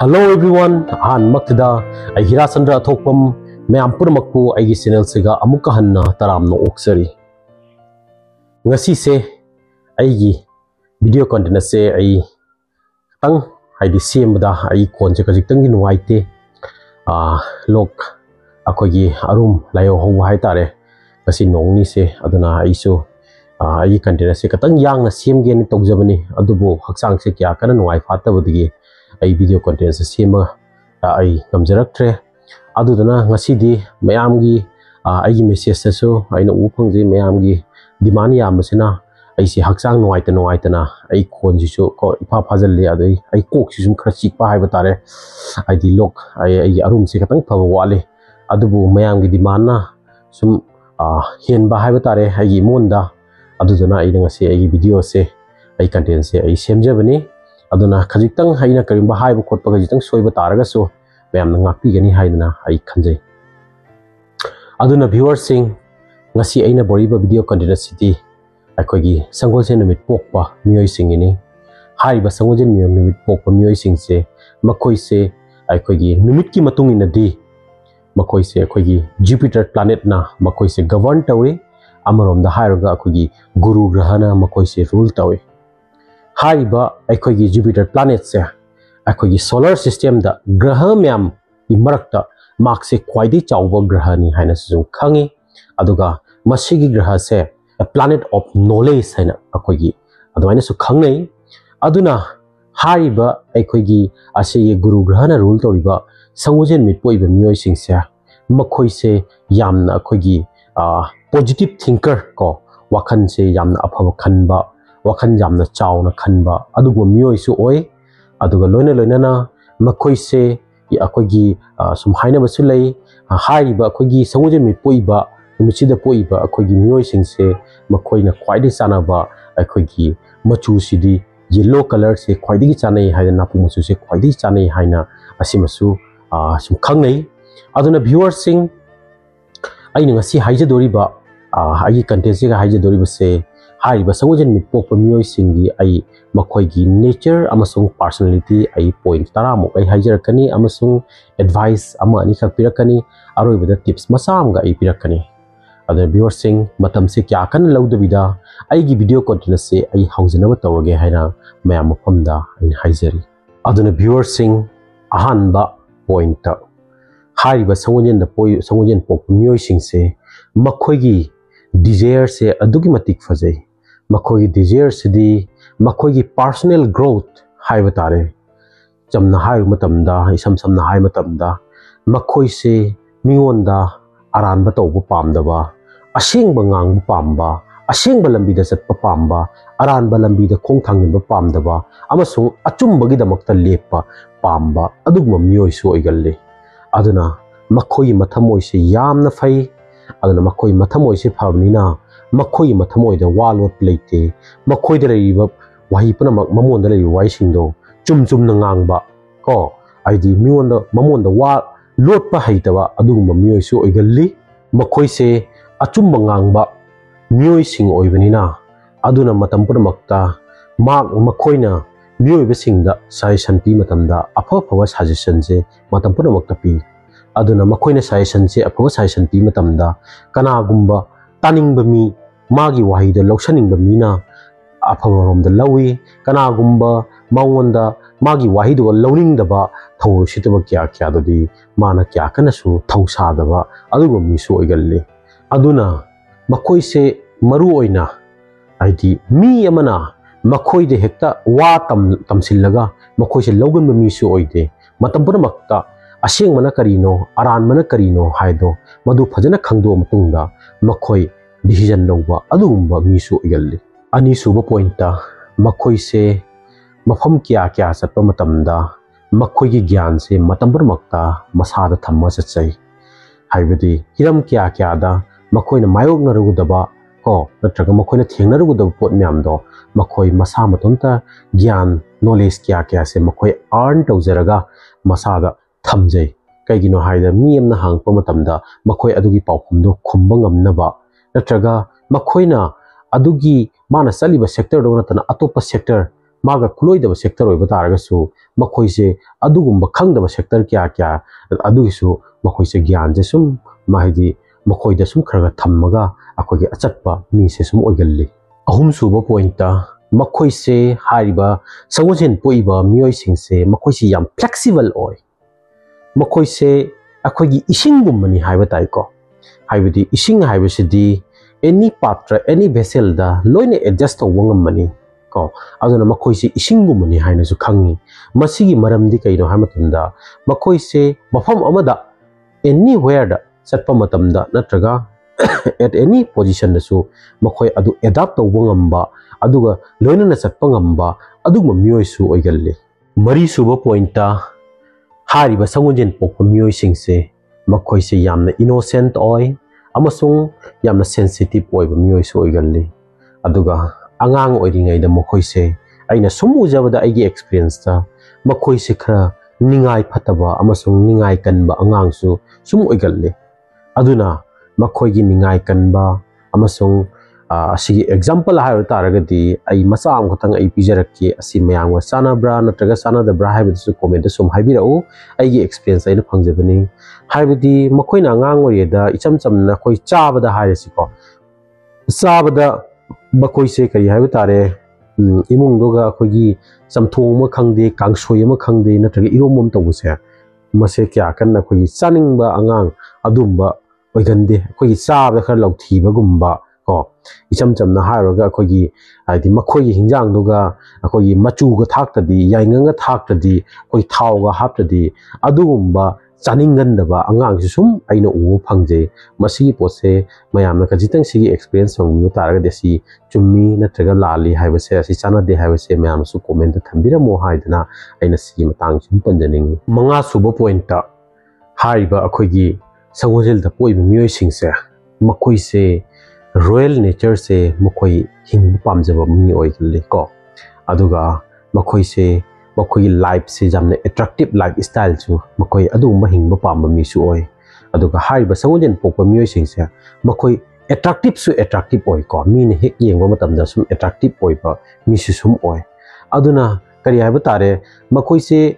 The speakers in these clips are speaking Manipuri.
Hello everyone, han makda ai Hira Chandra Thokpam mayam purmakpu aigi channel sega amuka hanna taramno oksari. Ngasi se aigi video content se ai tang haidi sembda ai konje kajik tangi nuaite lok akogi arum layo ho hai tare kasi nongni se aduna aisu ai content se katang yang na semge ni tokjabani adubo haksang se kya kana nuai fatabudigi ai video content se sema ai kamjaraktre adudana ngasidi mayamgi ai message so aina upangje mayamgi demand yamasina ai se haksang nuaitana ai khonji so ko ifa phajal le adai ai kok si sum khara chikpa hai batare ai di lok ai arum se katang phaba wale adubu mayamgi demand na sum hen ba hai batare ai monda adudana ai ngasi ai video se ai content se ai semjabani aduna khajitang haina karimba haiba khotpa khajitang soiba taraga so mayam ngakpi gani haidana ai khanjai aduna viewers sing ngasi aina boriba video content city akogi sangojen numit pokpa mioi sing ini haiba sangojen numit pokpa mioi sing se makoi se akogi numit ki matung inadi makoi se akogi Jupiter planet na makoi se govern tawi amarom da hairoga akogi guru grahana makoi se rule tawi haiba aikogi Jupiter planet se aikogi solar system da graha myam imarakta mak se kwaidi chawba graha ni haina su khangi aduga masigi graha se a planet of knowledge haina aikogi aduaina su khangnei aduna haiba aikogi ase ye guru graha na rule toriba sangojen mitpoiba mioi singse makhoi se yamna aikogi positive thinker ko wakhan se yamna afaba khanba wakhan jamna chawna khanba adugo mioi su oi aduga loina na makhoi se akogi sum haina basu lei haiba akogi sangojen mi poiba michida poiba akogi mioi singse makhoina khwaidi chanaba akogi machu sidi yellow color se khwaidi chanai haina napu machu se khwaidi chanai haina asimasu sum khangnei aduna viewers sing aina ngasi haijadoriba ai content se haijadoriba se haiba sangojen mitpokpa mioi singi ai makhoigi nature amasung personality ai point taramuk ai haijarakani amasung advice ama ani khak pirakani aroibada tips masam ga ai pirakani adha viewers sing matam se kya kan laudabida ai gi video content se ai haujana tawage haina mayam mafamda ai haijari aduna viewers sing ahanba point haiba sangojen da poi sangojen pokpa mioi singse makhoigi desire se adugi matik fajai makhogi desire sidi makhogi personal growth haiba tare jamna hairu matamda isam samna hai matamda makhoi se mingonda aranba tawba pamdaba asengba ngangba pamba asengba lambi da chatpa pamba aranba lambi da khong thangba pamdaba amasung achumbagi damakta lepa pamba adugma mioi su oigalle aduna makhoi mathamoi se yamna fai aduna makhoi mathamoi se phabnina makhoi mathamoi da walot leite makhoi da reiba wahi puna mamon da lei wai singdo chum na ngangba ko aidi mion da mamon da wa lot pa haitaba aduguma mioi su oigalli makhoi se achumba ngangba mioi sing oibanina aduna matam puna makta makhoina mioi be singda suggestion pi matamda apha phawa suggestion je matam puna makta pi aduna makhoina suggestion je apha suggestion pi matamda kana gumba taningba mi magi wahi da loksaningba mina aphamarom da lawi kana gumba maungonda magi wahi do lawningdaba thaw sitaba kya dodi mana kya kana su thausa daba adugo mi su oigalle aduna makhoi se maru oina aidi mi amana makhoi de hekta wa tamsillaga makhoi se lawgan mi su oide matam pura makta aseng mana karino aran mana karino haido madu phajana khangdo matungda makhoi decision lawba adugumba misu igalli ani suba pointa makhoi se mafam kya chatpa matamda makhoi gi gyan se matambar makta masada thamma chai haibadi hiram kya da makhoina mayok na rugudaba ko natraga makhoina thengna rugudaba pot myamdo makhoi masa matonta gyan knowledge kya se makhoi earn tawjaraga masada thamjai kaigino haida mi amna hangpa matamda makhoi adugi pawphumdo khumba ngamnaba natraga makhoina adugi mana saliba sector do natana atopa sector maga kuloidaba sector oiba taragasu makoise adugumba khangdaba sector kya kya adugisu makoise gyan je sum mahidi makoida sum kharaga thammaga akoge achatpa mi se sum oigalli ahum suba point ta makoise hariba sangojen poiba mioi singse makoise yam flexible oi makoise akogi isingumani haiba taiko haibadi ising haibasidi any patra any vessel da loine adjust to wangamani ko aduna makoise isingumani haina su khangi masigi maramdi kaino hamatumda makoise mafam amada anywhere da satpa matamda natraga at any position da su makoi adu adapt to wangamba aduga loina na satpa ngamba adugma mioi su oigalle mari suba point ta hariba sangonjen pokpa mioi singse makoise yamna innocent oi amasung yamna sensitive oiba mioi su oigalle aduga angang oiringai da makoise aina sumu jabada aigi experience ta makoise khara ningai phataba amasung ningai kanba angang su sum oigalle aduna makoigi ningai kanba amasung asigi example hayo taragadi ai masa am khotang ai pijarakki asi mayang wa sana bra natraga sana da bra haibadu su comment sum haibirau aigi experience aina phangjabani haibadi makoina angang orida icham chamna koi chabada hairasiko chabada makoise kari haibu tare imung doga khogi samthong ma khangde kangsoi ma khangde natraga iromom tawuse mase kya kanna khogi chaningba angang adumba oigande khogi chabda khar lauthi bagumba ko icham chamna hairoga khogi haidi makhogi hingjang doga khogi machu ga thaktadi yainga thaktadi khoi thau ga haptadi adugumba chaningandaba angang sum aina u phangje masi pose mayamna kajitang sigi experience song taraga desi chummi natraga lali haibase asi chana de haibase mayam su comment thambira mo haidana aina sigi matang sum panjaning manga suba point ta hariba akhogi sangojel da poiba mioi singse makoi se royal nature se mokoi hing pamjaba mi oigille ko aduga makoi se makoi life se jamne attractive lifestyle chu makoi aduma hingba pamba mi su oi aduga haiba sangojen pokpa mioi singse makoi attractive su attractive oi ko mi ne hek yengba matamda sum attractive oi ba mi su sum oi aduna kari haiba tare makoi se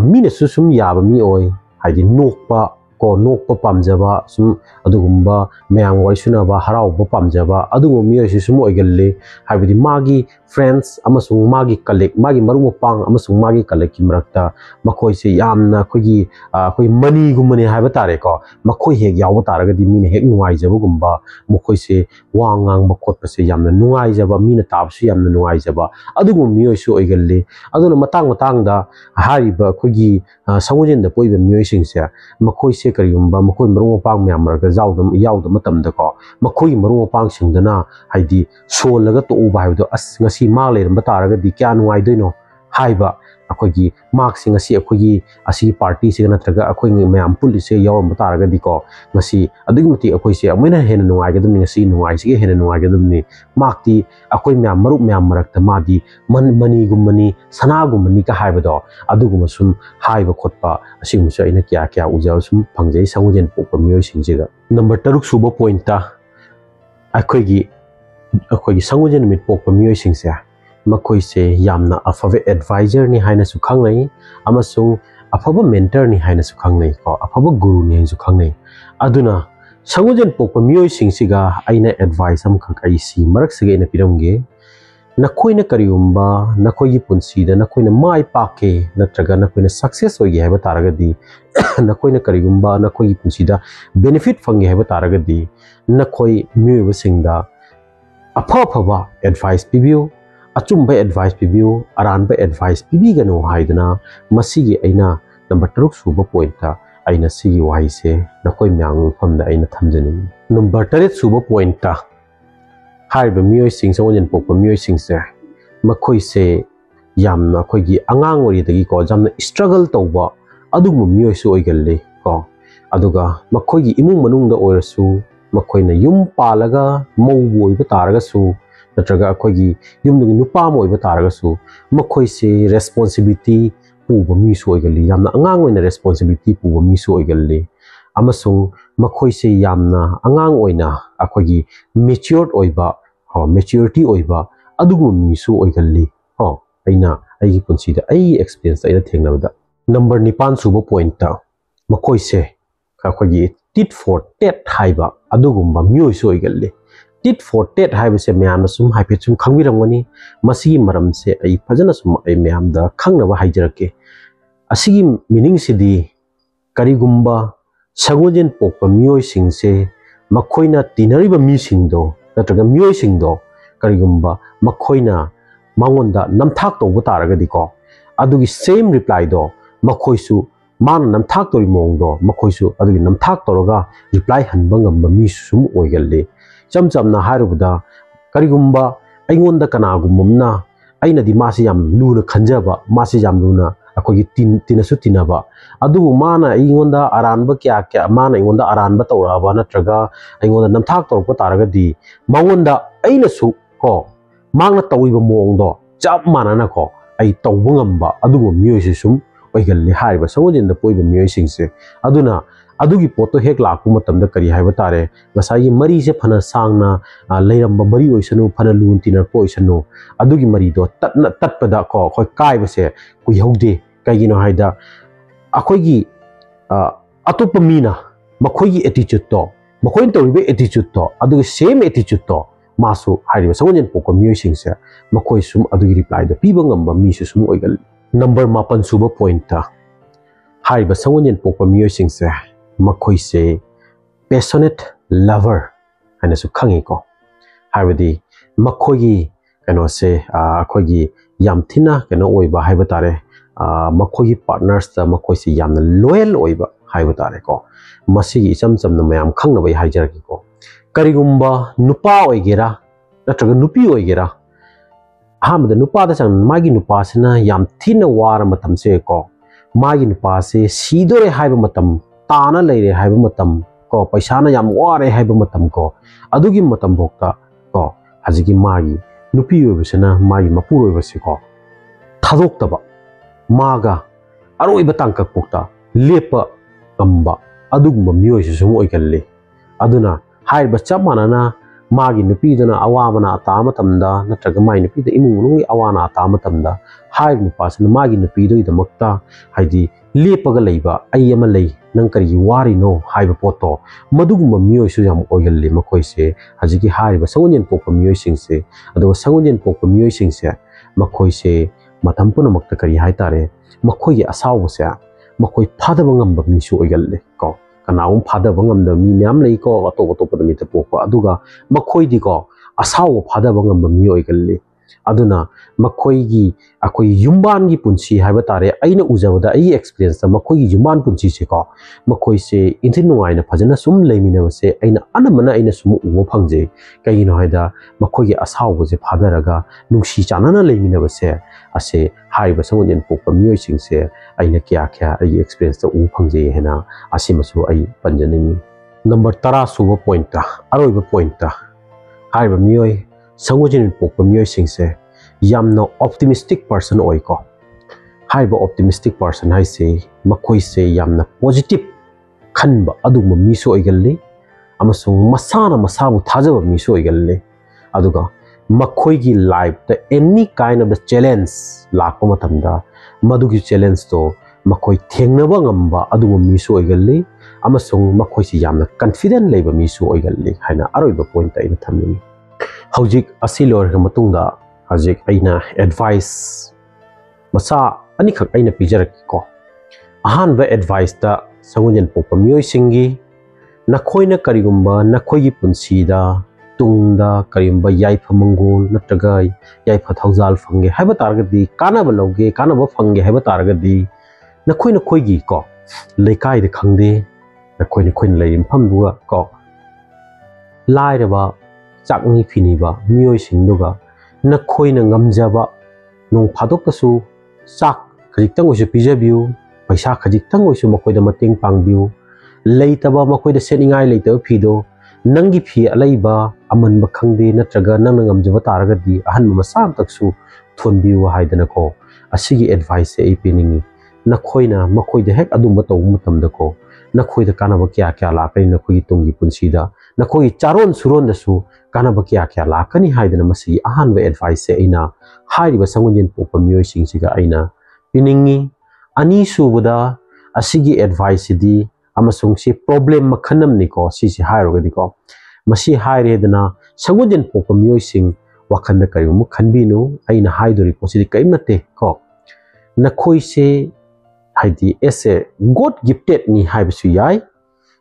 mi ne su sum yaba mi oi haidi nokpa ko nokpa pamjaba sum adugumba mayang wai sunaba harauba pamjaba adugum mi oi sum oigalle haibidi magi friends amasung magi colleague magi maru pang amasung magi colleague ki marakta makoi se yamna khogi khoi mani gumani haiba tare ko makoi hek yawa taraga di mine hek nuai jaba gumba makoi se wangang makot pa se yamna nuai jaba mine tabsu yamna nuai jaba adugum mi oi su oigalle aduna matang da hariba khogi sangojen da poiba mi oi singse makoi se kariyumba makoi maru pang myam maraga yaudam matamda ko makoi maru pang singdana haidi solaga to uba haido as ngasi mak leiramba taragadi kya nuai doino haiba akogi mak sing asi akogi asi party se natraga akoi mayam pulise yawamba taragadi ko ngasi adugmuti akoi se amena hena nuai gadum ngasi nuai se hena nuai gadum ni makti akoi mayam maru mayam marakta madi mani gumani sana gumani ka haiba do aduguma sum haiba khotpa asi musa ina kya ujaw sum phangjai sangojen pokpa mioi singjega number 3 suba point ta akogi sangojen mit pokpa mioi singse makoi se yamna afave advisor ni haina su khangnai amasung afaba mentor ni haina su khangnai ko afaba guru ni su khangnai aduna sangojen pokpa mioi singsiga aina advice am khakai si marak sige na piramge nakoina kariumba nakoigi punsida nakoina mai pake natraga nakoina success hoye haiba taragadi nakoina kariumba nakoigi punsida benefit fange haiba taragadi nakoi mioi singda afaba advice pibiu achumba advice pibiu aranba advice pibigano haidana masigi aina number 3 suba point ta aina sigi waise nakoi myang famda aina thamjani number 3 suba point ta haiba mioi sing sangojen pokpa mioi singse makoi se yamna khoigi angang ori dagi ko jamna struggle tawba adugmu mioi su oigalle ko aduga makhoigi imung manungda oirasu makoina yum palaga mou oiba taraga su natraga akoigi yumdugi nupa mo oiba taraga su makoi se responsibility puba mi su oigalli yamna angang oina responsibility puba mi su oigalli amasung makoi se yamna angang oina akoigi matured oiba maturity oiba adugu mi su oigalli aina aigi punsida ai experience aina thengnabada number 9 suba point ta makoi se khagi tit for tat haiba adugumba myoi so igalle tit for tat haiba se myam sum haipe sum khangbiramani masi maram se ai phajana sum ai myam da khangnaba haijarake asigi meaning sidi karigumba sagojen pokpa myoi singse makoina tinariba mi singdo natraga myoi singdo karigumba makoina mangonda namthak tawba taragadi ko adugi same reply do makoisu man namthak tori mongdo makoisu adugi namthak toroga reply hanba ngamba mi sum oigalle chamchamna harubda karigumba aingonda kanagumumna aina di masi yam luna khanjaba masi yam luna akogi tinasu tinaba adu mana aingonda aranba kya mana aingonda aranba tawraba natraga aingonda namthak torpa taragadi mangonda aina su ko mangna tawiba mongdo chap mana na ko ai tawba ngamba adu myoisi sum oigalle hariba sangojinda poiba myoisingse aduna adugi poto hek lakpu matamda kari haiba tare ngasai mari se phana sangna leiramba mari oisanu phana lun tinar ko oisanu adugi mari do tatpada ko khoi kai base ku yaude kaigino haida akoigi atopa mina makoigi attitude to makoin toribe attitude to adugi same attitude to masu hariba sangojin poko myoisingse makoi sum adugi reply da piba ngamba mi su sum oigal number 8 suba point ta hariba sangojin poko myoisingse makoi se passionate lover haina su khangi ko haibadi makoi kano se akogi yam thina kano oiba haiba tare makoi partners ta makoi se yam loyal oiba haiba tare ko masigi isam chamna mayam khangna bai haijaraki ko karigumba nupa oigera natraga nupi oigera hamda nupa da chang magi nupa sina yam thina wara matam se ko magi nupa se sidore haiba matam ताना लेरे हाइब मतम को पैसाना याम वारे हाइब मतम को अदुगी मतम बोक्ता को हजिगी मागी नुपी ओबसना मागी मपुर ओबसे को थादोक्तबा मागा अरोइबा तांकक पोक्ता लेप गंबा अदुगुम मियोइसे सुम ओइगल्ले अदुना हाइब चमानाना मागी नुपी दना अवामना तामतमदा नत्रगा माई नुपी द इमुंगुंगी अवाना तामतमदा हाइब नुपासना मागी नुपी दो इदमक्ता हाइदी लेपगा लेबा आई अमा लei nang kari wari no haiba poto madugumba miyoi su yam oigalle makoi se hajiki hariba sangonyen pokpa miyoi singse ado sangonyen pokpa miyoi singse makoi se matam puna makta kari haitare makoi gi asaw se makoi phada bangam mi su oigalle ko kanaum phada bangam da mi myam lei ko ato ato mi te pokpa aduga makoi di ko asaw phada bangam mi oigalle aduna makoi gi akoi yumban gi punsi haiba tare aina ujawada ai experience ta makoi gi yumban punsi se ko makoi se inthin nuai na phajana sum leimina se aina anamana aina sum umo phangje kai no haida makoi gi asaw se phadaraga nungsi chanana leimina se ase haiba sangonyen pokpa mioi sing se aina kya kya ai experience ta u phangje hena asimasu ai panjanini number 10 suba point ta aroiba point ta haiba mioi sangonyen pokpa mioi sing se yamna optimistic person oiko haiba optimistic person hai se makoi se yamna positive khanba adugma mi so oigalle amasung masana masabu thajaba mi so oigalle aduga makoi gi life the any kind of the challenge lakpa matamda madugi challenge to makoi thengnaba ngamba adugma mi so oigalle amasung makoi se yamna confident leiba mi so oigalle haina aroiba point ta ina thamni hojik asilor ga matungda hajik aina advice masa ani khak aina pijarak ko ahan ba advice ta sangonyen pokpa mioi singi nakhoina karigumba nakhoigi punsida tungda karimba yaifa mangol natraga yaifa thaujal fange haiba targadi kana ba loge kana ba fange haiba targadi nakhoina khoigi ko leikai de khangde nakhoina khoin leim phamduga ko lairaba chakni phiniba mioi singduga nakhoina ngamjaba nong phadok tasu chak khajitang oisu pijabiu paisa khajitang oisu makoida mateng pangbiu leitaba makoida seningai leitaba phido nangi phi alaiba aman bakhangde natraga nang ngamjaba taragadi ahan masam taksu thonbiu haidana ko asigi advice e piningi nakhoina makoida hek adumba taw matamda ko nakhoida kanaba kya kya la kai nakhoi tungi punsida nakhoi charon suron dasu kanaba kya kya lakani haidana masi ahanba advice se aina hairiba sangunjin popa miyoi singsiga aina piningi ani subada asigi advice di amasung si problem makhanam niko sisi hairogadi ko masi hairedana sangunjin popa miyoi sing wakhanda karimu khanbinu aina haidori posidi kaimate ko nakhoi se haidi ese god gifted ni haibisu yai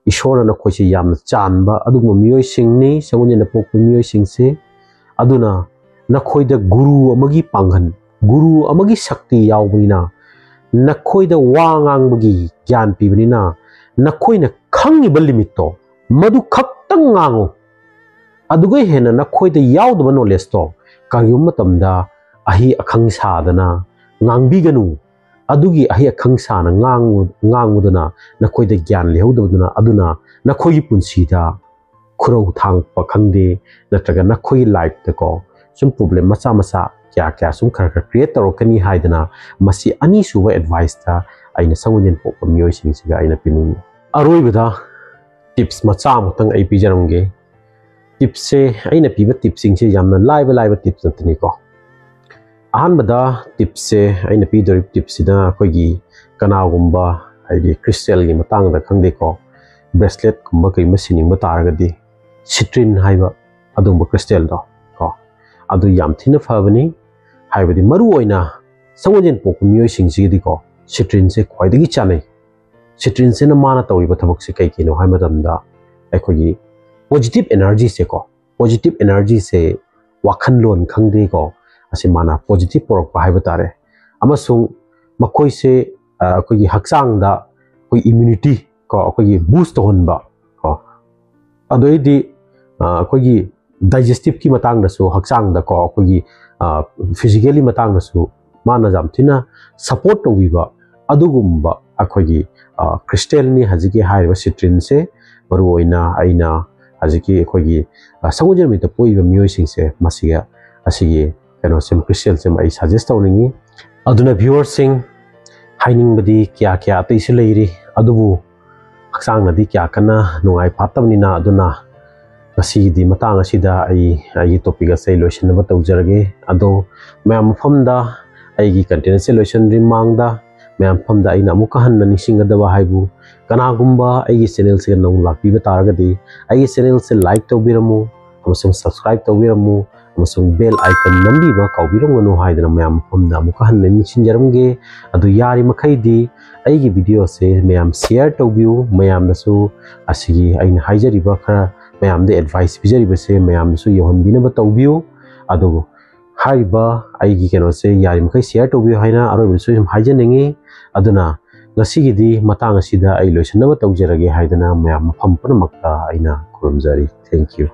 ishora na khoi se yam chanba adugma miyoi singni sangunjin popa miyoi singse aduna nakhoi da guru amagi panghan guru amagi shakti yaubina nakhoi da wangang bagi gyan pibnina nakhoi na khangi ba limit to madu khaktang ngango adugai hena nakhoi da yaudba knowledge to karium matamda ahi akhang sadana ngangbi ganu adugi ahi akhang sana nganguduna nakhoi da gyan lehoduna aduna nakhoi gi punsida khurau thang pa khangde natraga nakhoi life te ko sum problem macha macha kya sum khar create taro kani haidana masi ani suwa advice ta aina sangunjen popa miyoi singsiga aina pining aroi bada tips macha mutang ai pijaramge tips se aina piba tips singse yamna laiba tips natni ko ahan bada tips se aina pi dori tips sida kogi kana gumba aidi crystal gi matang da khangde ko bracelet kumba kai masining mataragadi citrine haiba adumba crystal do ko adu yam thina phabani haibadi maru oina sangunjen popa miyoi singsi ko citrine se khwaidagi chanai citrine se na mana tawriba thabak se kai kino hai madamda aikogi positive energy se ko positive energy se wakhan lon khangde ko ase mana positive porok ba hai batare amasung makoi se aikogi hakchang da koi immunity ko aikogi boost hon ba ko adoidi aikogi digestive ki matang da su hakchang da ko aikogi physically matang da su mana jam thina support to wiba adugumba akogi crystal ni haziki haiba citrine se baru oina aina haziki akogi sangunjen mi to poiba miyoi singse masiga asigi kano sem crystal sem ai suggest tawningi aduna viewers sing haining badi kya ataisi leiri adubu haksang nadi kya kana nungai phatamnina aduna kasi di matang asida ai topic ase lotion ba tawjarage ado mayam famda aigi content solution rimangda mayam famda aina amuka hanna nisingadawa haibu kanagumba aigi channel se nong lakpi ba taragadi aigi channel se like tawbiramu amasung subscribe tawbiramu amasung bell icon nambi ba kawbirangonu haidana mayam famda amuka hanna nisingjaramge adu yari makhaidi aigi video se mayam share tawbiu mayam nasu asigi aina haijariba khara mayam de advice bijariba se mayam nasu yohonbina ba tawbiu adu haiba aigi keno se yari makai share tawbiu haina aro bisu haijanengi aduna ngasigidi matang asida ai loisana ba tawjarage haidana mayam mafam punamakta aina kurumjari thank you